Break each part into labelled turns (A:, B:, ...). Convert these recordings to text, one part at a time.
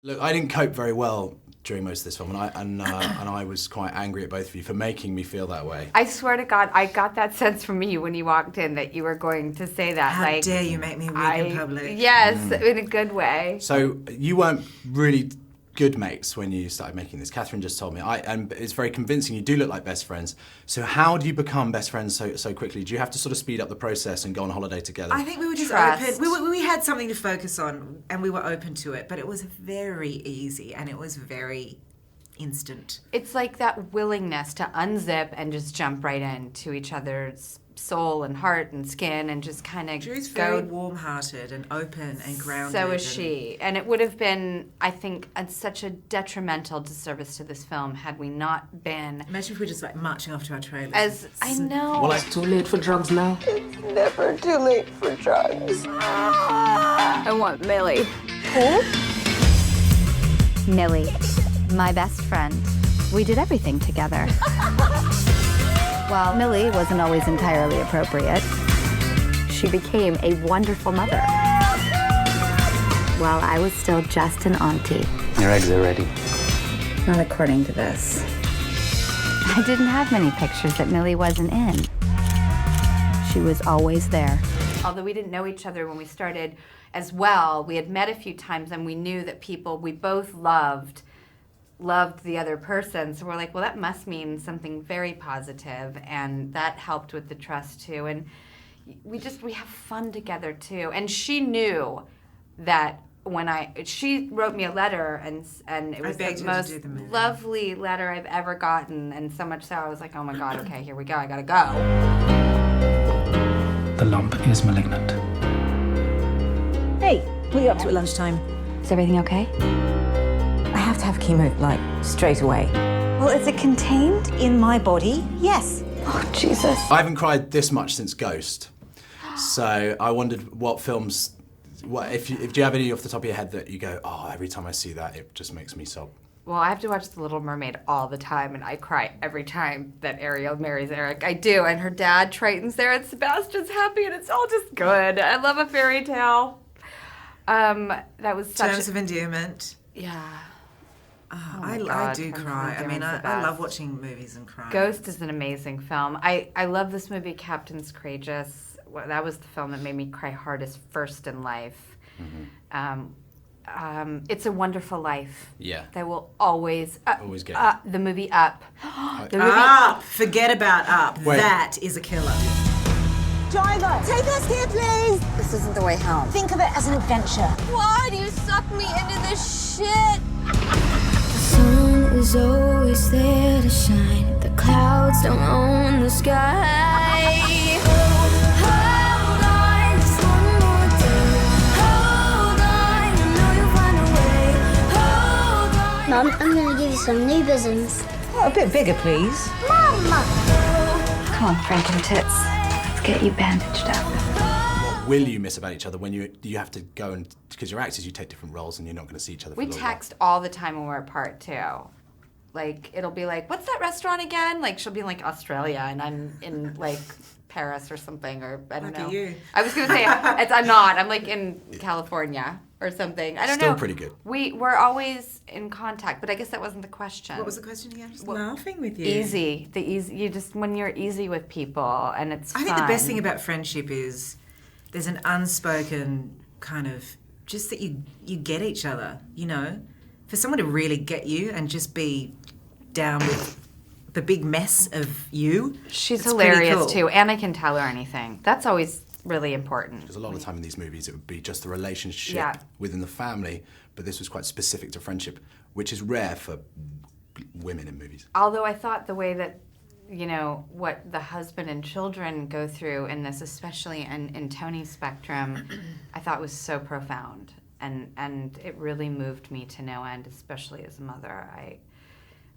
A: Look, I didn't cope very well during most of this film, and I was quite angry at both of you for making me feel that way.
B: I swear to God, I got that sense from you when you walked in that you were going to say that.
C: How dare you make me weak in public?
B: Yes, in a good way.
A: So you weren't really good mates when you started making this. Catherine just told me, and it's very convincing. You do look like best friends. So how do you become best friends so quickly? Do you have to sort of speed up the process and go on holiday together?
C: I think we were just open. We had something to focus on, and we were open to it. But it was very easy, and it was very instant.
B: It's like that willingness to unzip and just jump right into each other's soul and heart and skin and just kind of
C: Drew's very warm-hearted and open and grounded.
B: So is she. And it would have been, I think, such a detrimental disservice to this film had we not been...
C: Imagine if we were just like marching off to our trailers.
B: I know.
D: Well, it's too late for drugs now.
E: It's never too late for drugs.
F: I want Millie.
E: Who?
F: Millie, my best friend. We did everything together. While Millie wasn't always entirely appropriate, she became a wonderful mother. While I was still just an auntie.
D: Your eggs are ready.
F: Not according to this. I didn't have many pictures that Millie wasn't in. She was always there.
B: Although we didn't know each other when we started as well, we had met a few times and we knew that people we both loved the other person, so we're like, well, that must mean something very positive, and that helped with the trust too. And we have fun together too. And she knew that she wrote me a letter, and it was the most lovely letter I've ever gotten, and so much so I was like, oh my God, okay, here we go, I gotta go.
G: The lump is malignant.
H: Hey, what are you up to at lunchtime?
F: Is everything okay?
H: I have to have chemo, like, straight away. Well, is it contained in my body? Yes.
F: Oh, Jesus.
A: I haven't cried this much since Ghost. So I wondered what films, do you have any off the top of your head that you go, oh, every time I see that, it just makes me sob?
B: Well, I have to watch The Little Mermaid all the time, and I cry every time that Ariel marries Eric. I do, and her dad, Triton's there, and Sebastian's happy, and it's all just good. I love a fairy tale. That was such
C: Terms of endearment.
B: Yeah.
C: Oh, I do cry. I mean, I love watching movies and crying.
B: Ghost is an amazing film. I love this movie, Captain's Courageous. That was the film that made me cry hardest first in life.
A: Mm-hmm.
B: It's a Wonderful Life.
A: Yeah.
B: They will always
A: get
B: the movie Up.
C: Up! Forget about Up.
A: Wait.
C: That is a killer.
H: Driver, take us here, please.
F: This isn't the way home.
H: Think of it as an adventure.
E: Why do you suck me into this shit?
I: The sun is always there to shine. The clouds don't own the sky. Hold on, just one more day. Hold on, I know you'll find a way. Hold on.
J: Mum, I'm gonna give you some new bosoms.
H: Oh, a bit bigger, please.
J: Mama!
F: Come on, Frank and Tits. Let's get you bandaged up.
A: What will you miss about each other when you have to go and, because you're actors, you take different roles and you're not going to see each other for a
B: We
A: little
B: text all the time when we're apart, too. Like, it'll be like, what's that restaurant again? Like, she'll be in, like, Australia, and I'm in, like, Paris or something, or I don't know.
C: Look at you.
B: I was going to say, I'm not. I'm, like, in California or something. I don't know.
A: Still pretty good.
B: We're always in contact, but I guess that wasn't the question.
C: What was the question again? Just laughing with you.
B: Easy. You just, when you're easy with people, and it's fun.
C: I think the best thing about friendship is there's an unspoken kind of, just that you get each other, you know? For someone to really get you and just be down with the big mess of you.
B: She's
C: it's
B: hilarious,
C: cool.
B: too, and I can tell her anything. That's always really important.
A: Because a lot of the time in these movies it would be just the relationship within the family, but this was quite specific to friendship, which is rare for women in movies.
B: Although I thought the way that, you know, what the husband and children go through in this, especially in Tony's spectrum, I thought was so profound. And it really moved me to no end, especially as a mother.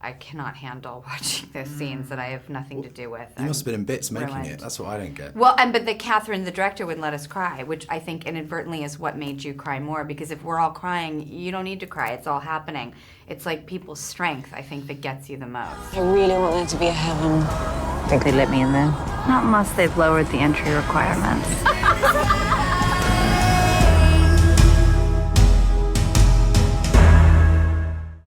B: I cannot handle watching those scenes that I have nothing to do with.
A: You must have been in bits making
B: ruined.
A: it. That's what I don't get.
B: Well, but Catherine, the director, wouldn't let us cry, which I think inadvertently is what made you cry more, because if we're all crying, you don't need to cry. It's all happening. It's like people's strength, I think, that gets you the most.
E: I really want there to be a heaven.
F: Think they'd let me in there? Not unless they've lowered the entry requirements.